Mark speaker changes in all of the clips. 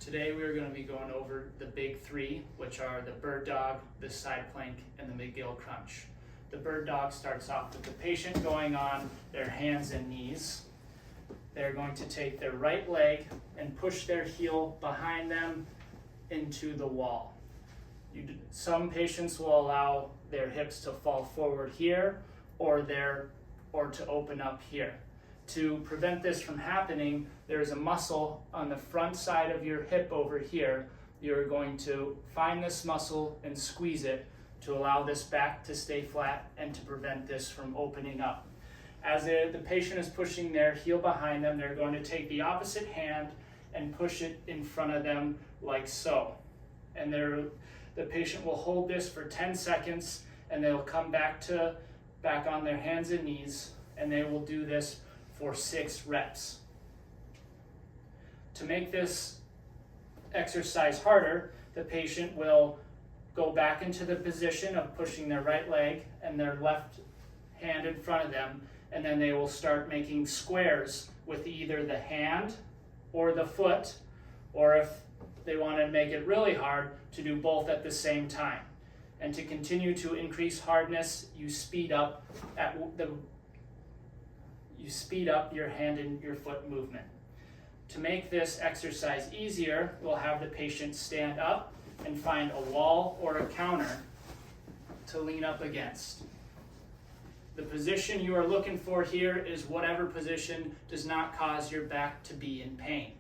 Speaker 1: Today we are going to be going over the big three, which are the bird dog, the side plank, and the McGill crunch. The bird dog starts off with the patient going on their hands and knees. They're going to take their right leg and push their heel behind them into the wall. Some patients will allow their hips to fall forward here or to open up here. To prevent this from happening, there is a muscle on the front side of your hip over here. You're going to find this muscle and squeeze it to allow this back to stay flat and to prevent this from opening up. As the patient is pushing their heel behind them, they're going to take the opposite hand and push it in front of them like so. And the patient will hold this for 10 seconds and they'll come back on their hands and knees, and they will do this for 6 reps. To make this exercise harder, the patient will go back into the position of pushing their right leg and their left hand in front of them, and then they will start making squares with either the hand or the foot, or if they want to make it really hard, to do both at the same time. And to continue to increase hardness, you speed up your hand and your foot movement. To make this exercise easier, we'll have the patient stand up and find a wall or a counter to lean up against. The position you are looking for here is whatever position does not cause your back to be in pain.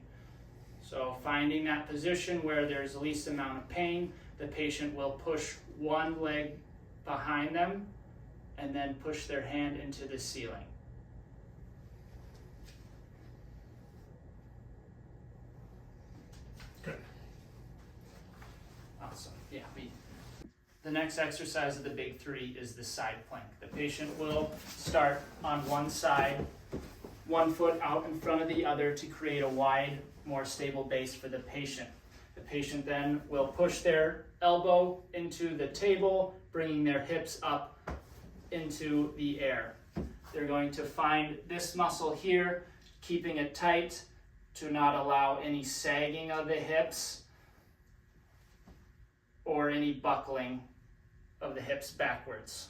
Speaker 1: So finding that position where there's the least amount of pain, the patient will push one leg behind them and then push their hand into the ceiling.
Speaker 2: Good.
Speaker 1: Awesome. Yeah. The next exercise of the big three is the side plank. The patient will start on one side, one foot out in front of the other to create a wide, more stable base for the patient. The patient then will push their elbow into the table, bringing their hips up into the air. They're going to find this muscle here, keeping it tight to not allow any sagging of the hips or any buckling of the hips backwards.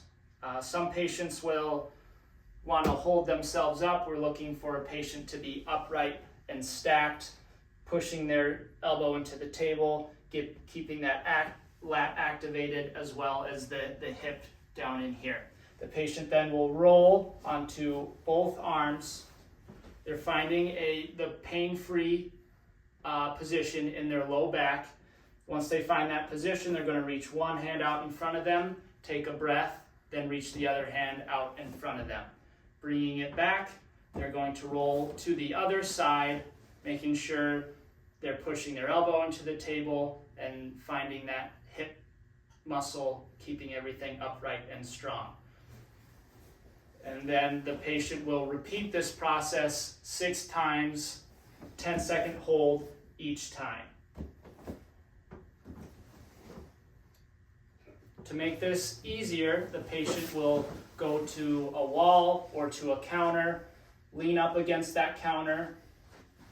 Speaker 1: Some patients will want to hold themselves up. We're looking for a patient to be upright and stacked, pushing their elbow into the table, keeping that lat activated, as well as the hip down in here. The patient then will roll onto both arms. They're finding the pain-free position in their low back. Once they find that position, they're going to reach one hand out in front of them, take a breath, then reach the other hand out in front of them. Bringing it back, they're going to roll to the other side, making sure they're pushing their elbow into the table and finding that hip muscle, keeping everything upright and strong. And then the patient will repeat this process 6 times, 10-second hold each time. To make this easier, the patient will go to a wall or to a counter, lean up against that counter,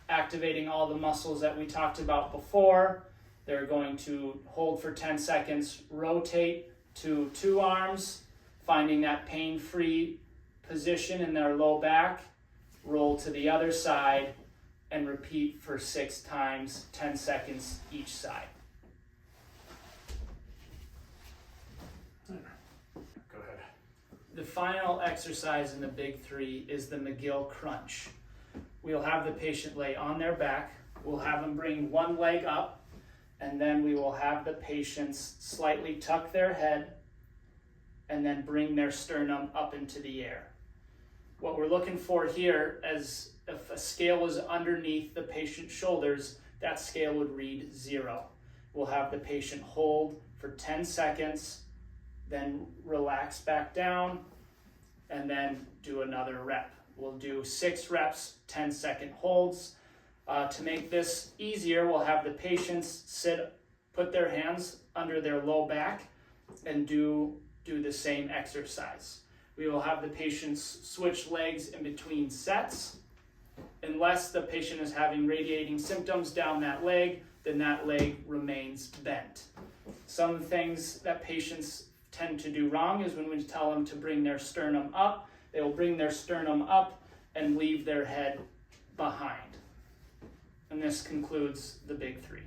Speaker 1: activating all the muscles that we talked about before. They're going to hold for 10 seconds, rotate to 2 arms, finding that pain-free position in their low back, roll to the other side, and repeat for 6 times, 10 seconds each side.
Speaker 2: Go ahead.
Speaker 1: The final exercise in the big three is the McGill crunch. We'll have the patient lay on their back. We'll have them bring one leg up, and then we will have the patients slightly tuck their head and then bring their sternum up into the air. What we're looking for here is if a scale was underneath the patient's shoulders, that scale would read 0. We'll have the patient hold for 10 seconds, then relax back down, and then do another rep. We'll do 6 reps, 10-second holds. To make this easier, we'll have the patients put their hands under their low back and do the same exercise. We will have the patients switch legs in between sets. Unless the patient is having radiating symptoms down that leg, then that leg remains bent. Some things that patients tend to do wrong is when we tell them to bring their sternum up, they will bring their sternum up and leave their head behind. And this concludes the big three.